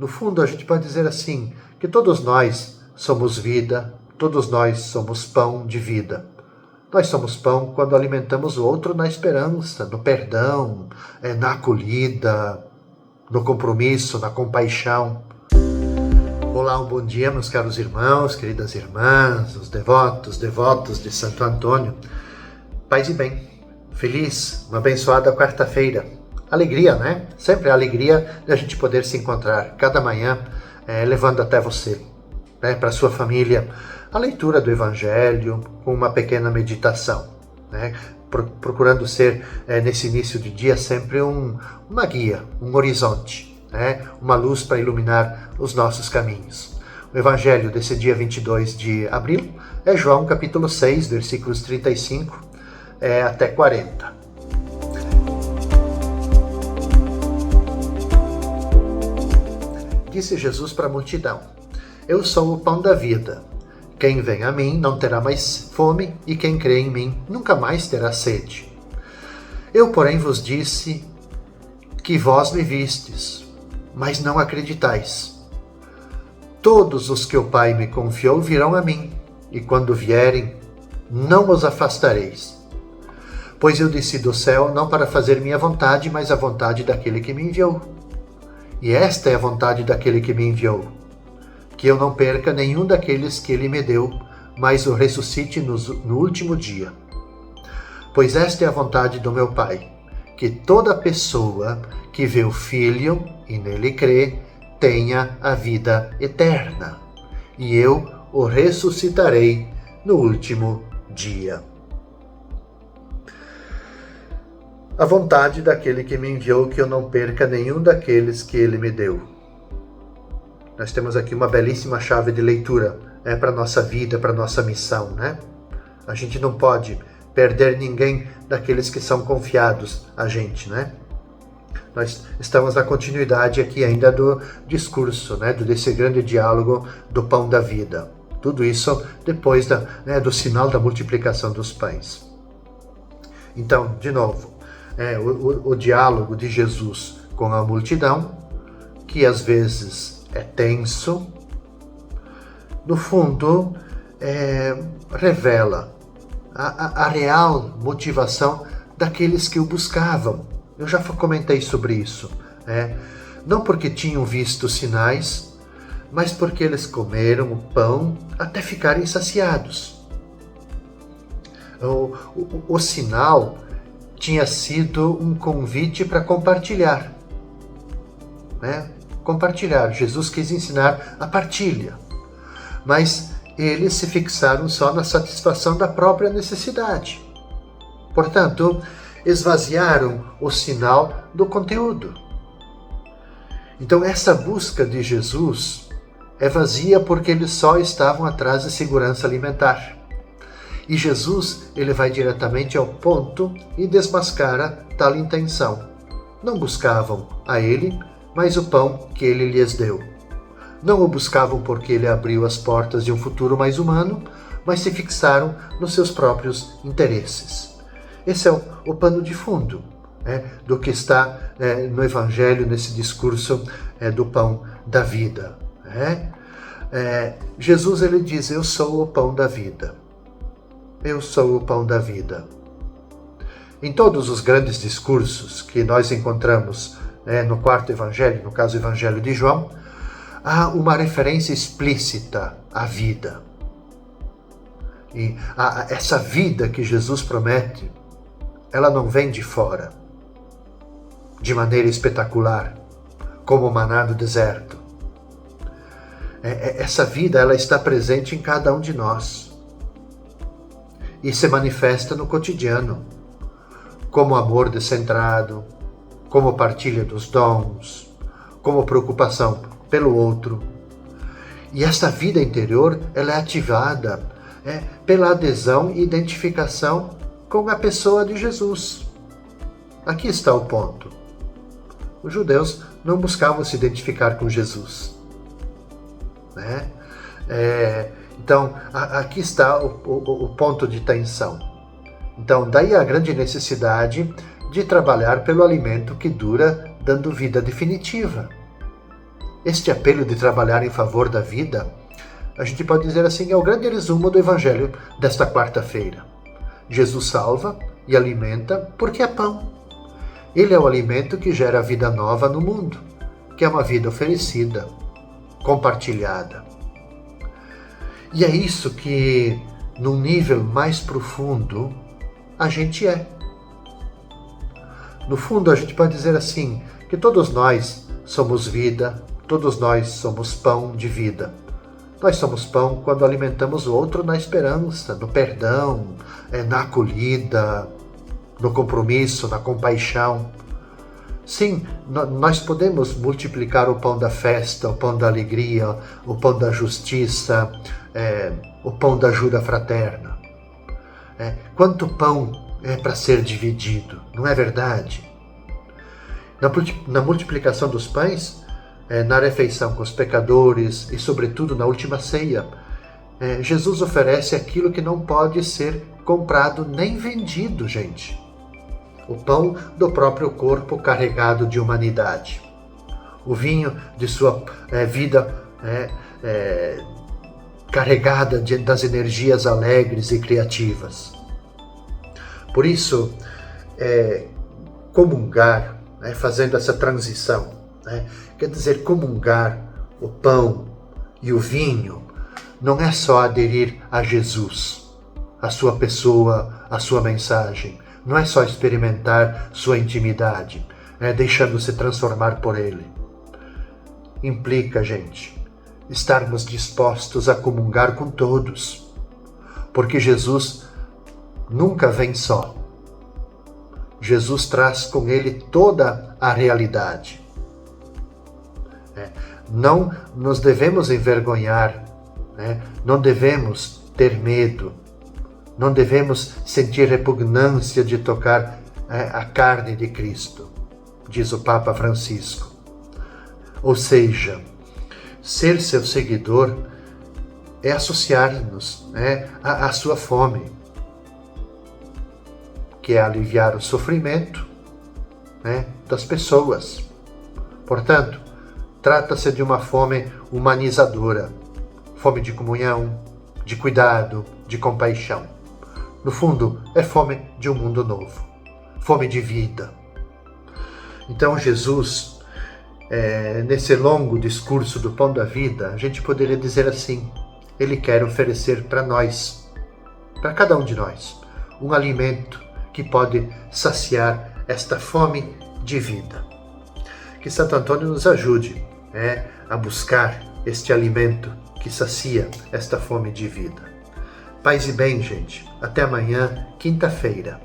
No fundo, a gente pode dizer assim, que todos nós somos vida, todos nós somos pão de vida. Nós somos pão quando alimentamos o outro na esperança, no perdão, na acolhida, no compromisso, na compaixão. Olá, um bom dia, meus caros irmãos, queridas irmãs, os devotos de Santo Antônio. Paz e bem, feliz, uma abençoada quarta-feira. Alegria, né? Sempre a alegria de a gente poder se encontrar cada manhã, levando até você, para a sua família, a leitura do Evangelho com uma pequena meditação, né? Procurando ser, nesse início de dia, sempre uma guia, um horizonte, uma luz para iluminar os nossos caminhos. O Evangelho desse dia 22 de abril é João capítulo 6, versículos 35 até 40. Disse Jesus para a multidão: Eu sou o pão da vida. Quem vem a mim não terá mais fome, e quem crê em mim nunca mais terá sede. Eu, porém, vos disse que vós me vistes, mas não acreditais. Todos os que o Pai me confiou virão a mim, e quando vierem, não os afastareis. Pois eu desci do céu não para fazer minha vontade, mas a vontade daquele que me enviou. E esta é a vontade daquele que me enviou, que eu não perca nenhum daqueles que ele me deu, mas o ressuscite no último dia. Pois esta é a vontade do meu Pai, que toda pessoa que vê o Filho e nele crê, tenha a vida eterna, e eu o ressuscitarei no último dia. A vontade daquele que me enviou, que eu não perca nenhum daqueles que ele me deu. Nós temos aqui uma belíssima chave de leitura para a nossa vida, para a nossa missão, né? A gente não pode perder ninguém daqueles que são confiados a gente, né? Nós estamos na continuidade aqui ainda do discurso, né? Desse grande diálogo do pão da vida. Tudo isso depois do sinal da multiplicação dos pães. Então, de novo, o diálogo de Jesus com a multidão, que às vezes é tenso, no fundo revela a real motivação daqueles que o buscavam. Eu já comentei sobre isso. Não porque tinham visto sinais, mas porque eles comeram o pão até ficarem saciados. O sinal tinha sido um convite para compartilhar. Compartilhar. Jesus quis ensinar a partilha. Mas eles se fixaram só na satisfação da própria necessidade. Portanto, esvaziaram o sinal do conteúdo. Então, essa busca de Jesus é vazia porque eles só estavam atrás de segurança alimentar. E Jesus, ele vai diretamente ao ponto e desmascara tal intenção. Não buscavam a ele, mas o pão que ele lhes deu. Não o buscavam porque ele abriu as portas de um futuro mais humano, mas se fixaram nos seus próprios interesses. Esse é o pano de fundo do que está no Evangelho, nesse discurso do pão da vida. Jesus, ele diz: Eu sou o pão da vida. Eu sou o pão da vida. Em todos os grandes discursos que nós encontramos no quarto evangelho, no caso o Evangelho de João, há uma referência explícita à vida. E essa vida que Jesus promete, ela não vem de fora, de maneira espetacular, como o maná do deserto. Essa vida, ela está presente em cada um de nós. E se manifesta no cotidiano, como amor descentrado, como partilha dos dons, como preocupação pelo outro. E esta vida interior, ela é ativada pela adesão e identificação com a pessoa de Jesus. Aqui está o ponto. Os judeus não buscavam se identificar com Jesus. Então, aqui está o ponto de tensão. Então, daí a grande necessidade de trabalhar pelo alimento que dura, dando vida definitiva. este apelo de trabalhar em favor da vida, a gente pode dizer assim, é o grande resumo do Evangelho desta quarta-feira. Jesus salva e alimenta porque é pão. Ele é o alimento que gera vida nova no mundo, que é uma vida oferecida, compartilhada. E é isso que, num nível mais profundo, a gente é. No fundo, a gente pode dizer assim, que todos nós somos vida, todos nós somos pão de vida. Nós somos pão quando alimentamos o outro na esperança, no perdão, na acolhida, no compromisso, na compaixão. Sim, nós podemos multiplicar o pão da festa, o pão da alegria, o pão da justiça, o pão da ajuda fraterna. Quanto pão é para ser dividido, não é verdade? Na multiplicação dos pães, na refeição com os pecadores e, sobretudo, na última ceia, Jesus oferece aquilo que não pode ser comprado nem vendido, gente. O pão do próprio corpo carregado de humanidade. O vinho de sua vida carregada das energias alegres e criativas. Por isso, comungar, fazendo essa transição, quer dizer, comungar o pão e o vinho não é só aderir a Jesus, a sua pessoa, a sua mensagem. Não é só experimentar sua intimidade, deixando-se transformar por ele. Implica, gente, estarmos dispostos a comungar com todos, porque Jesus nunca vem só. Jesus traz com ele toda a realidade. Não nos devemos envergonhar, não devemos ter medo, não devemos sentir repugnância de tocar a carne de Cristo, diz o Papa Francisco. Ou seja, ser seu seguidor é associar-nos à sua fome, que é aliviar o sofrimento das pessoas. Portanto, trata-se de uma fome humanizadora, fome de comunhão, de cuidado, de compaixão. No fundo, é fome de um mundo novo, fome de vida. Então, Jesus, nesse longo discurso do pão da vida, a gente poderia dizer assim, ele quer oferecer para nós, para cada um de nós, um alimento que pode saciar esta fome de vida. Que Santo Antônio nos ajude a buscar este alimento que sacia esta fome de vida. Paz e bem, gente. Até amanhã, quinta-feira.